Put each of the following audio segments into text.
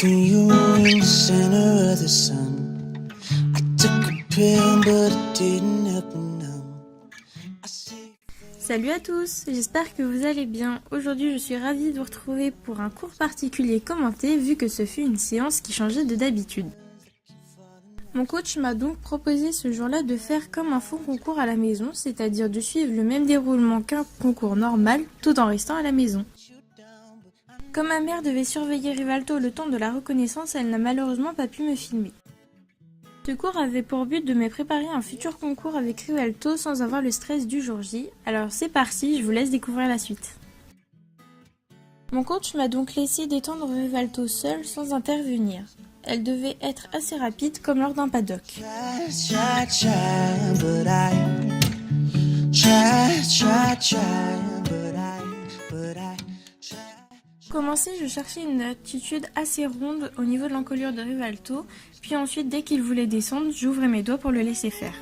Seeing you in the center of the sun. I took a pill, but it didn't help me numb. Salut à tous, j'espère que vous allez bien. Aujourd'hui je suis ravie de vous retrouver pour un cours particulier commenté vu que ce fut une séance qui changeait de d'habitude. Mon coach m'a donc proposé ce jour-là de faire comme un faux concours à la maison, c'est-à-dire de suivre le même déroulement qu'un concours normal tout en restant à la maison. Comme ma mère devait surveiller Rivalto le temps de la reconnaissance, elle n'a malheureusement pas pu me filmer. Ce cours avait pour but de me préparer à un futur concours avec Rivalto sans avoir le stress du jour J. Alors c'est parti, je vous laisse découvrir la suite. Mon coach m'a donc laissé détendre Rivalto seule sans intervenir. Elle devait être assez rapide comme lors d'un paddock. Pour commencer, je cherchais une attitude assez ronde au niveau de l'encolure de Rivalto, puis ensuite dès qu'il voulait descendre, j'ouvrais mes doigts pour le laisser faire.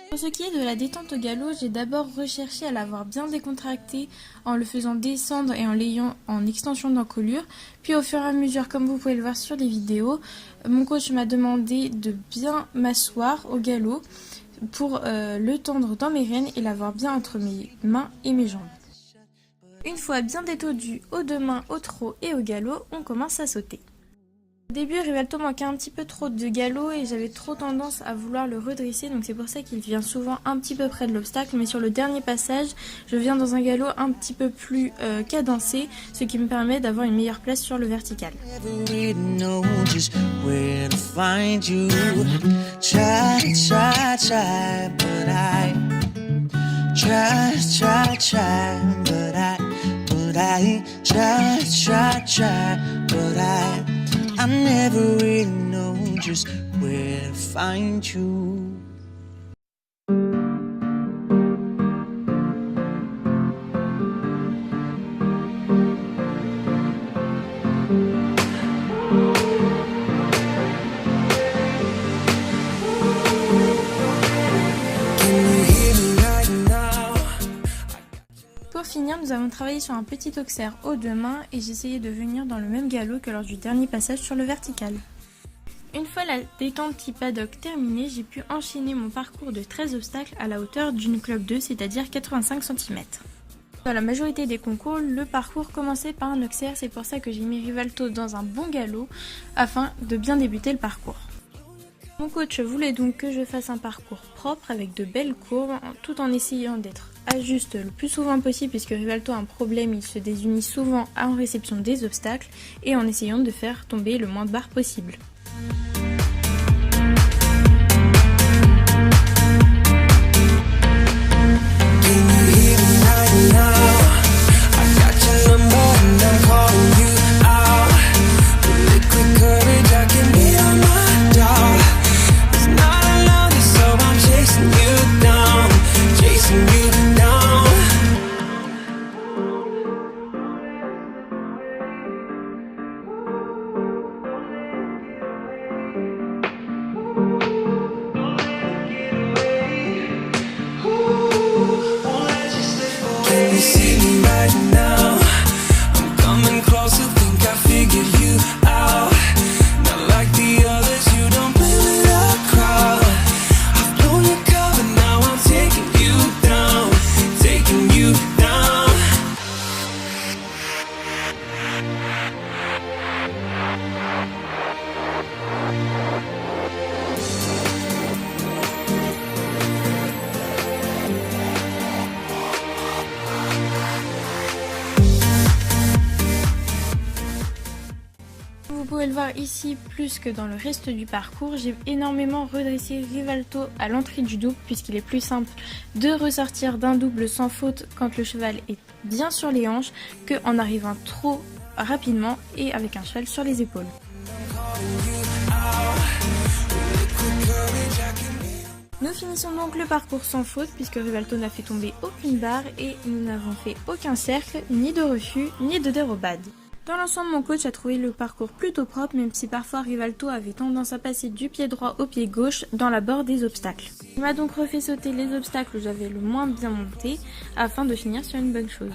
Pour ce qui est de la détente au galop, j'ai d'abord recherché à l'avoir bien décontracté en le faisant descendre et en l'ayant en extension d'encolure. Puis au fur et à mesure, comme vous pouvez le voir sur les vidéos, mon coach m'a demandé de bien m'asseoir au galop pour le tendre dans mes rênes et l'avoir bien entre mes mains et mes jambes. Une fois bien détendu aux deux mains, au trot et au galop, on commence à sauter. Au début, Rivalto manquait un petit peu trop de galop et j'avais trop tendance à vouloir le redresser, donc c'est pour ça qu'il vient souvent un petit peu près de l'obstacle. Mais sur le dernier passage, je viens dans un galop un petit peu plus cadencé, ce qui me permet d'avoir une meilleure place sur le vertical. I never really know just where to find you. Pour finir, nous avons travaillé sur un petit auxerre aux deux mains et j'ai essayé de venir dans le même galop que lors du dernier passage sur le vertical. Une fois la détente type paddock terminée, j'ai pu enchaîner mon parcours de 13 obstacles à la hauteur d'une cloque 2, c'est-à-dire 85 cm. Dans la majorité des concours, le parcours commençait par un auxerre, c'est pour ça que j'ai mis Rivalto dans un bon galop afin de bien débuter le parcours. Mon coach voulait donc que je fasse un parcours propre avec de belles courbes tout en essayant d'être ajuste le plus souvent possible puisque Rivalto a un problème, il se désunit souvent en réception des obstacles et en essayant de faire tomber le moins de barres possible. Vous pouvez le voir ici plus que dans le reste du parcours, j'ai énormément redressé Rivalto à l'entrée du double puisqu'il est plus simple de ressortir d'un double sans faute quand le cheval est bien sur les hanches qu'en arrivant trop rapidement et avec un cheval sur les épaules. Nous finissons donc le parcours sans faute puisque Rivalto n'a fait tomber aucune barre et nous n'avons fait aucun cercle, ni de refus, ni de dérobade. Dans l'ensemble, mon coach a trouvé le parcours plutôt propre, même si parfois Rivalto avait tendance à passer du pied droit au pied gauche dans la bord des obstacles. Il m'a donc refait sauter les obstacles où j'avais le moins bien monté, afin de finir sur une bonne chose.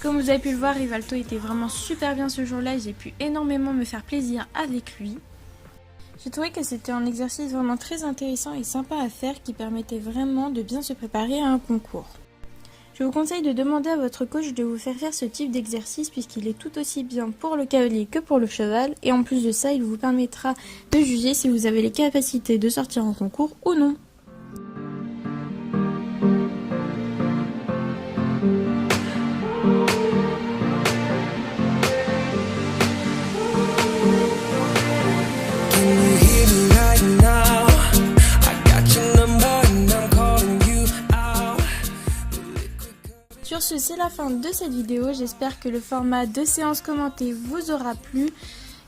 Comme vous avez pu le voir, Rivalto était vraiment super bien ce jour-là et j'ai pu énormément me faire plaisir avec lui. J'ai trouvé que c'était un exercice vraiment très intéressant et sympa à faire qui permettait vraiment de bien se préparer à un concours. Je vous conseille de demander à votre coach de vous faire ce type d'exercice puisqu'il est tout aussi bien pour le cavalier que pour le cheval et en plus de ça, il vous permettra de juger si vous avez les capacités de sortir en concours ou non. Sur ce, c'est la fin de cette vidéo. J'espère que le format de séance commentée vous aura plu.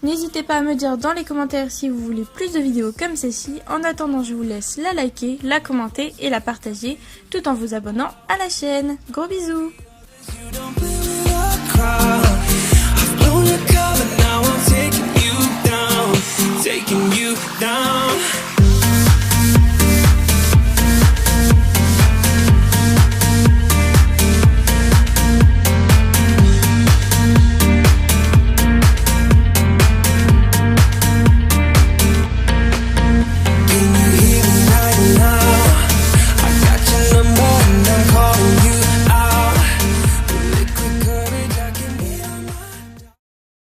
N'hésitez pas à me dire dans les commentaires si vous voulez plus de vidéos comme celle-ci. En attendant, je vous laisse la liker, la commenter et la partager tout en vous abonnant à la chaîne. Gros bisous! Taking you down.